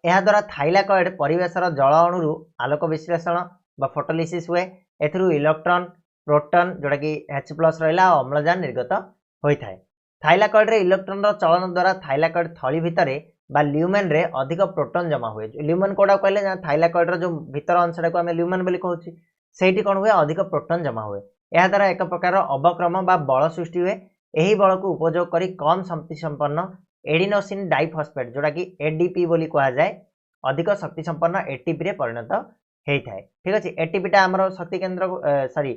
यह द्वारा थाइलाकॉइड परिवेशर जल अणु आलोक विश्लेषण बा फोटोलिसिस हुए एथरू इलेक्ट्रॉन प्रोटॉन जोटा कि H+ रहा अम्लजान निर्गत होता है। थाइलाकॉइड रे इलेक्ट्रॉन चलन द्वारा थाइलाकॉइड थली भितर बा ल्यूमेन रे अधिक प्रोटॉन जमा हुए ल्यूमेन कोड़ा कहले थाइलाकॉइड जो भीतर अंशटा को आम ल्यूमेन बोली कहूँ से कौन हुए अधिक प्रोटॉन जमा हुए यह द्वारा एक प्रकार अवक्रम बा बल सृष्टि हुए यही बल को उपयोग करी कम शक्ति संपन्न एडिनोसिन डाइफॉस्फेट जोटा कि ADP बोली कहा जाए अधिक शक्ति संपन्न ATP रे परिणत होता है ठीक अच्छे। ATPटा आमर शक्ति केन्द्र सॉरी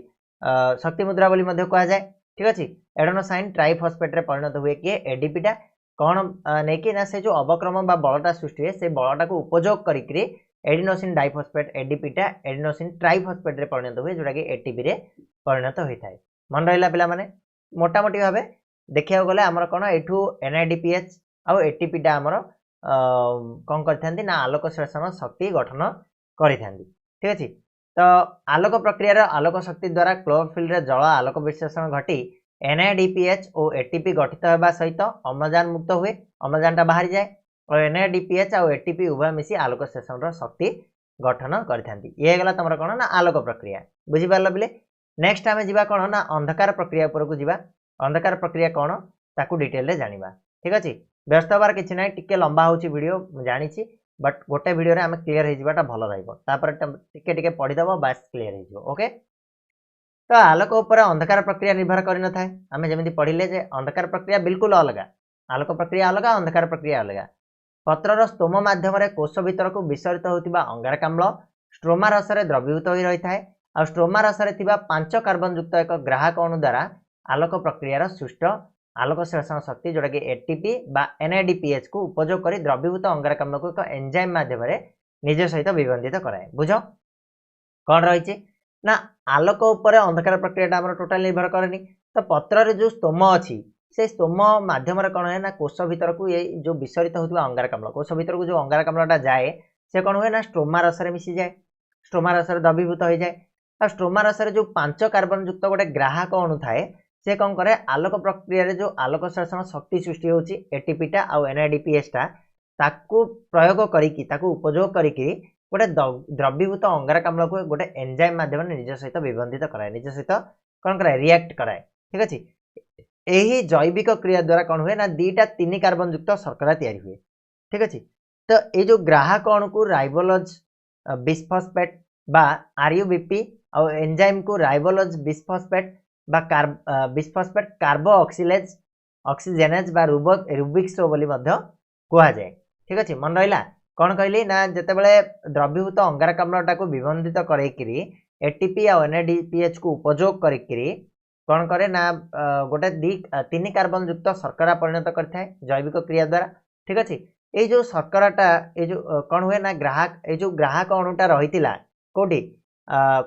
शक्ति मुद्रा बोली कहा जाए ठीक अच्छे। एडेनोसाइन ट्राइफॉस्फेट रे परिणत हुए किए ADPटा कौन नहीं कि ना से जो अवक्रम बा बलटा सृष्टि हुए से बलटा को उपयोग करी एडिनोसिन डाइफॉस्फेट ADPटा एडिनोसिन ट्राइफॉस्फेट रे परिणत हुए जोटा कि ATP रे परिणत होता है। मन रहा पिला माने मोटामोटी भाव देखा गले आमर कौन एठू NADPH आउ ATPटा आमर कौन करथांती ना आलोक श्लेषण शक्ति गठन करिथांती ठीक अच्छे। तो आलोक प्रक्रिया आलोक शक्ति द्वारा क्लोरोफिल रे जल आलोक विश्लेषण घटी NADPH और ATP गठित होगा सहित अम्लजान मुक्त हुए अम्लजानटा बाहरी जाए और NADPH और ATP उभय मिसी आलोक श्लेषण शक्ति गठन करथांती ये गला तुम कौन ना आलोक प्रक्रिया बुझीपार बिले। नेक्स्ट आम जा कौन ना अंधकार प्रक्रिया उपरकू जा अंधकार प्रक्रिया कौन ताकू डिटेल रे जानिबा ठीक अच्छे। व्यस्त हबार किसी ना टिके लंबा होची वीडियो जानी बट गोटे वीडियो रे आम क्लीयर होइजिबाटा भल रहिबो तापर टिके टिके पढ़ीदबो बास क्लीयर होइजिबो ओके। तो आलोक उपर अंधकार प्रक्रिया निर्भर करि न थाए आमे जेमिति पढ़िले जे अंधकार प्रक्रिया बिल्कुल अलग आलोक प्रक्रिया अलग अंधकार प्रक्रिया अलग पत्रर स्तोम माध्यम कोष भीतर को विसरित होतिबा अंगारकाम्ल स्ट्रोमा रस रे द्रवीभूत होई रही थाए आ स्ट्रोमा रस रे थिबा 5 कार्बन युक्त एक ग्राहक अणु द्वारा आलोक प्रक्रियार सुष्ट आलोक श्लेषण शक्ति जोटा कि ATP बा NADPH को उपयोग कर द्रवीभूत अंगारकाम्ल को एक एंजाइम माध्यम निज सहित विबंधित कराए बुझ कौन रही ना आलोक उपर अंधकार प्रक्रिया आम टोटाल निर्भर करेनि। तो पत्र जो स्तोम अच्छी से स्तोम माध्यम कौन है ना कोष भीतर को ये जो विसरित होता अंगारकाम्ल कोष भीतर को जो अंगारकाम्लटा जाए से कौन हुए ना स्ट्रोमा रस मिसी जाए स्ट्रोमा रस द्रवीभूत हो जाए और स्ट्रोमा रस जो 5 कार्बन युक्त गोटे ग्राहक अणु थाए से कौन करे आलोक प्रक्रिया जो आलोक श्लेषण शक्ति सृष्टि होची ATPटा और NADPHटा ताकू प्रयोग करिकी ताकू उपयोग करिकी गोटे द्रवीभूत अंगारकाम्ल को गोटे एंजाइम माध्यम निज सहित विबंधित कराए निज सहित कौन कराए रिएक्ट कराए ठीक अच्छे। यही जैविक क्रिया द्वारा कौन हुए ना 2-3 कार्बन युक्त शर्करा तैयारी हुए ठीक अच्छे। तो ये जो ग्राहक अणु को राइबोलोज बिस्फॉस्फेट बा आरयूबीपी और एंजाइम को राइबोलोज बिस्फोस्फेट बा बिस्फोस्फेट कार्बो ऑक्सीलेज ऑक्सीजेनेज बा रुबिक्स बोली मध्य कुआ जाए। ठीक अछि मन रहिला कौन कहली ना जेतेबेले द्रवीभूत अंगारकाम्ल टाको विबंधित करैकरी एटीपी और एनएडीपीएच को उपयोग करैकरी कौन करे ना गोटे तीन कार्बन युक्त शर्करा परिणत करता है जैविक क्रिया द्वारा। ठीक अछि ये जो शर्कराटा ये जो कौन हुए ना ग्राहक ये जो ग्राहक अणुटा रही कोटी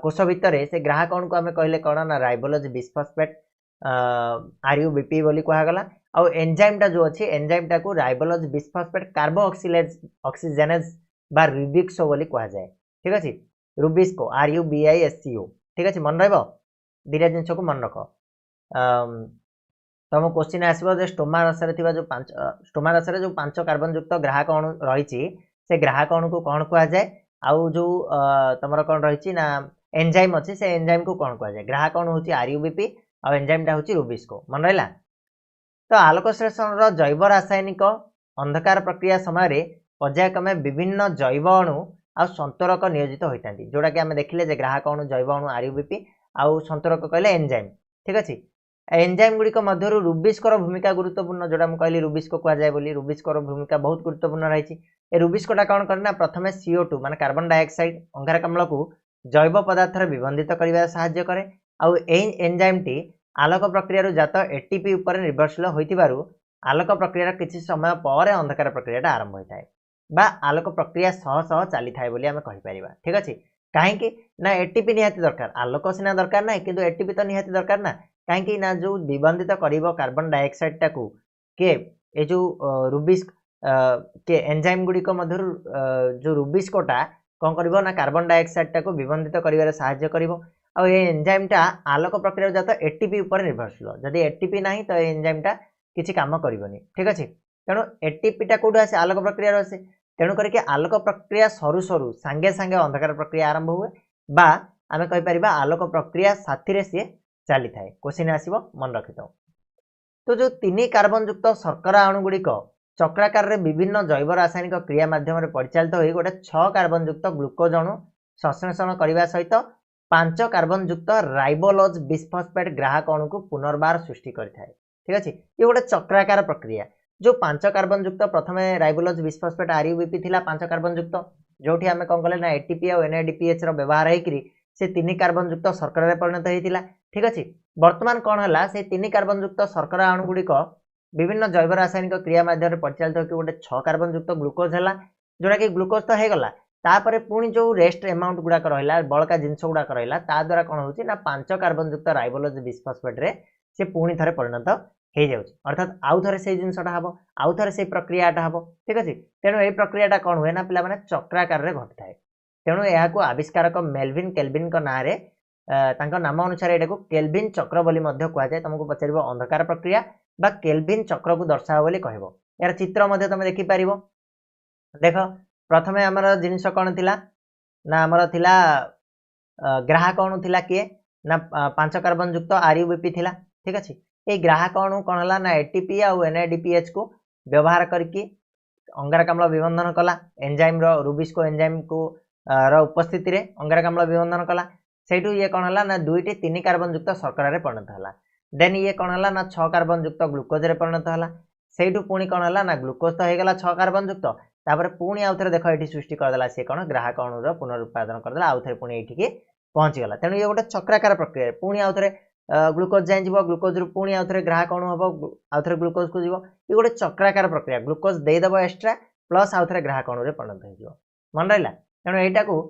कोष भितर से ग्राहक अणु को आम कहले कौन ना राइबोलोज बिस्फोस्फेट आरयूबीपी बोली कहगला आउ एंजाइमटा जो अच्छी एंजाइमटा को राइबोलोज बिस्फोस्फेट कार्बो ऑक्सीलेज ऑक्सीजेनेज बा रुबिक्सो बोली कह जाए। ठीक अच्छे रुबिस्को RUBISCO। ठीक अच्छे मन रहा दीटा जिनस को मन रख तुम क्वेश्चन आसो जो स्टोमा रसरे जो स्टोमा रसरे जो 5 कार्बन युक्त ग्राहक अणु रही से ग्राहक अणु को कौन कह जाए आउ जो तुम कौन रही ना एंजाइम अच्छी से एंजाइम को कौन कह जाए ग्राहक अणु हूँ RUBP और एंजाइमटा हूँ रुबिस्को मन रहा। तो आलोक संश्लेषण जैव रासायनिक अंधकार प्रक्रिया समय पर्यायक्रमे विभिन्न जैव अणु आ संतरक नियोजित होता जोटा कि आम देखिले ग्राहक अणु जैव अणु RUBP आउ संतरक कहले एंजाइम। ठीक अच्छे एंजाइम गुड़िक मध्य रुबिस्कोर भूमिका गुरुत्वपूर्ण जोटा मुझे कहली रुबिस्को कहुए बोली रुबिस्कोर भूमिका बहुत गुरुत्वपूर्ण रही। रुबिस्कोटा कौन करना प्रथम CO2 मान कार्बन डाइऑक्साइड अंगारकाम्ल को जैव पदार्थ विबंधित कर साहाय्य करे आउ एंजाइम टी आलोक प्रक्रिया जात एटीपी उपर निर्भरशील होइतिबारु आलोक प्रक्रिया किसी समय पर अंधकार प्रक्रिया आरंभ होता है बा आलोक प्रक्रिया सह सह चली थाए बोली आमे कहि परिबा। ठीक अछि कहीं ना एटीपी निहाती दरकार आलोक सिना दरकार ना किंतु एटीपी तो निहाती दरकार ना कहीं ना जो विबंधित करिवो कार्बन डाइऑक्साइड टाकू के ए जो रुबिस्क के एंजाइम गुड़िक मध्य जो रुबिस्कोटा कौन करिवो ना कार्बन डाइऑक्साइड टाकू विबंधित करिवारे सहाय्य करिवो और ये एंजाइमटा आलोक प्रक्रिया जात एटीपी उपर निर्भरशील जदि एटीपी ना तो एंजाइमटा किसी काम करनी। ठीक अच्छे तेणु एटीपीटा कौटू आसे आलोक प्रक्रिया आसे तेणु करके आलोक प्रक्रिया सरू सरू सांगे सांगे अंधकार प्रक्रिया आरंभ हुए बा आमे कहि परिबा आलोक प्रक्रिया साथी सी चली थाए। क्वेश्चन आसीबो मन रखि थाओ। तो जो 3 कार्बन युक्त शर्करा अणु गुड़िक चक्राकार विभिन्न जैव रासायनिक क्रिया माध्यम परिचालित हो गोटे 6 कार्बन युक्त ग्लुकोज अणु संश्लेषण करने सहित 5 कार्बन युक्त राइबोलोज बिस्फोस्फेट ग्राहक अणु को पुनर्बार सृष्टि करता है। ठीक अच्छे ये गोटे चक्राकार प्रक्रिया जो 5 कार्बन युक्त प्रथम राइबोलोज बिस्फोस्फेट RUBP थिला 5 कार्बन युक्त जो आम कौन कले ना एटीपी और NADPH व्यवहार होकर से 3 कार्बन युक्त शर्करा परिणत होता। ठीक अच्छे बर्तमान कौन है से 3 कार्बन युक्त शर्करा अणु गुड़िक विभिन्न जैव रासायनिक क्रिया माध्यम परिचालित होकर गोटे 6 कार्बन युक्त ग्लुकोज है जोटा कि ग्लुकोज तो होगला तापर पुणी जो रेस्ट एमाउंट गुड़ाक रहा बड़का जिनस गुड़ाक रहा द्वारा कौन हो 5 कार्बन युक्त राइबोलोज बिस्फोस्फेट रे से पुणी थे परिणत हो जाऊँ अर्थात आउ थे से जिनसा हम आउ थे से प्रक्रियाटा हम। ठीक अच्छे तेणु ये प्रक्रियाटा कौन हुए ना पे चक्राकार घटी थाए तेणु यह आविष्कारक मेलविन केल्विन ना नाम अनुसार यहाँ केल्विन चक्र बोली कहुए तुमको पचार अंधकार प्रक्रिया बा केल्विन चक्र को दर्शाओ बोली कह यार चित्र तुम देखिपार देख प्रथम आमर जिनस कौन थी ना आमर थिला ग्राहक अणु थिला किए ना 5 कार्बन युक्त RUBP थिला। ठीक अच्छे ये ग्राहक अणु कौन है ना एटीपी और NADPH को व्यवहार करके अंगारकाम्ल विबंधन कला एंजाइम रुबिस्को एंजाइम को उपस्थिति रे अंगारकाम्ल विबंधन कला सेठू ये कौन है ना 2टी 3 कार्बन युक्त शर्करा परिणत है देन ये कौन है ना 6 कार्बन युक्त ग्लुकोज परिणत है सेठू पुणी कौन है ना ग्लुकोज तो होगा 6 कार्बन युक्त तापर पुणी आउ थे देख ये सृष्टि करदेला सी कौन ग्राहक अणुर पुनरुत्पादन करदेला आउ थे पुणी ये पहुँचीगला तेणु ये गोटे चक्राकार प्रक्रिया पुणी आउ थे ग्लुकोज जाए ग्लुकोज रु पुणी आउ थे ग्राहक अणु हम आउ थे ग्लुकोज को जीव ये गोटे चक्राकार प्रक्रिया ग्लुकोज देदेव एक्सट्रा प्लस आउ थे ग्राहक अणु परिणत हो मन रहा तेणु यहाँ को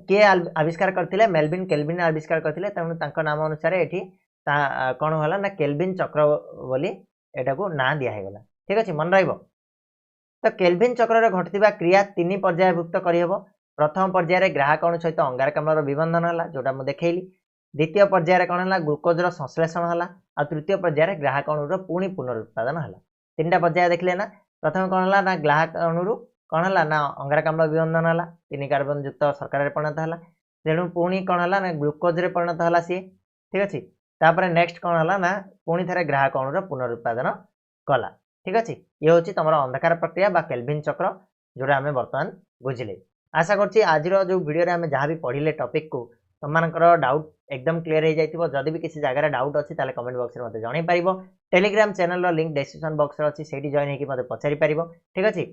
किए आविष्कार करते मेलविन केल्विन आविष्कार करते तेणु नाम अनुसार ये कौन है ना केल्विन चक्र बोली यहाँ को ना दिहगला। ठीक अच्छे मन रहा तो केल्विन चक्र घटुवा क्रिया 3 पर्यायभुक्त करहब प्रथम पर्यायर ग्राहक अणु सहित अंगारकाम्ल विबंधन है जोटा मुझे देखली द्वितीय पर्यायर कौन है ग्लुकोजर संश्लेषण है और तृतीय पर्यायर ग्राहक अणुर पुणी पुनरुत्पादन है 3टा पर्याय देखले ना प्रथम कौन है ना ग्राहक अणुर कौन है ना अंगारकाम्ल विबंधन है 3 कार्बन युक्त शर्करा परिणत है तेणु पुणी कौन है ना ग्लुकोज परिणत है सी। ठीक अच्छे तापर नेक्स्ट कौन है ना पुणी थे ग्राहक अणुर पुनरुत्पादन कला। ठीक अच्छे ये हूँ तुम अंधकार प्रक्रिया बा केल्विन चक्र जोटा आम बर्तमान बुझिले। आशा करछि आजिर जो वीडियो रे आमे जहाँ भी पढ़िले टॉपिक को तुमମାନଙ୍କର डाउट एकदम क्लियर हो जाइतिबो जदि भी किसी जगह डाउट अछि ताले कमेंट बॉक्स रे मते जणाई परिबो टेलीग्राम चैनल रो लिंक डिस्क्रिप्शन बॉक्स रे अछि सेठी जॉइन हेकि मते पचारि परिबो ठीक अछि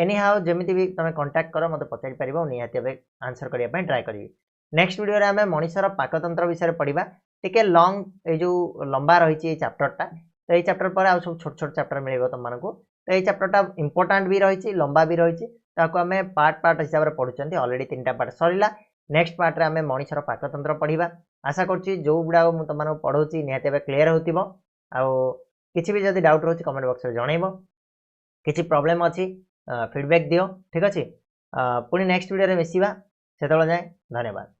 एनी हाउ जेमिति भी तमे कांटेक्ट करो मते पचारि परिबो निहाती बे आंसर करिया पय ट्राई करिवि नेक्स्ट वीडियो रे आमे मनुष्यर पाकतंत्र विषय पढ़िबा टिके लॉन्ग ए जो लंबा रहिछि ए चैप्टर टा तो ए चैप्टर पर आ सब छोट छोट चैप्टर मिलेबो तुमମାନଙ୍କୁ तो ए चैप्टर टा इंपोर्टेंट भी रहिछि लंबा भी रहिछि ताको आमे पार्ट पार्ट हिसाब रे पढुचंती ऑलरेडी तीनटा पार्ट सरिला नेक्स्ट पार्ट रे आमे मनुष्यर पाकतंत्र पढ़िबा आशा करछि जो गुडा मु तुमମାନଙ୍କୁ पढौछि निहाती बे क्लियर होतिबो आ किछि भी जदि डाउट रहछि कमेंट बॉक्स रे जणाइबो किछि प्रॉब्लम अछि फीडबैक दियो ठीक अछि पुनी नेक्स्ट वीडियो रे मिसिबा सेतोला जाय धन्यवाद।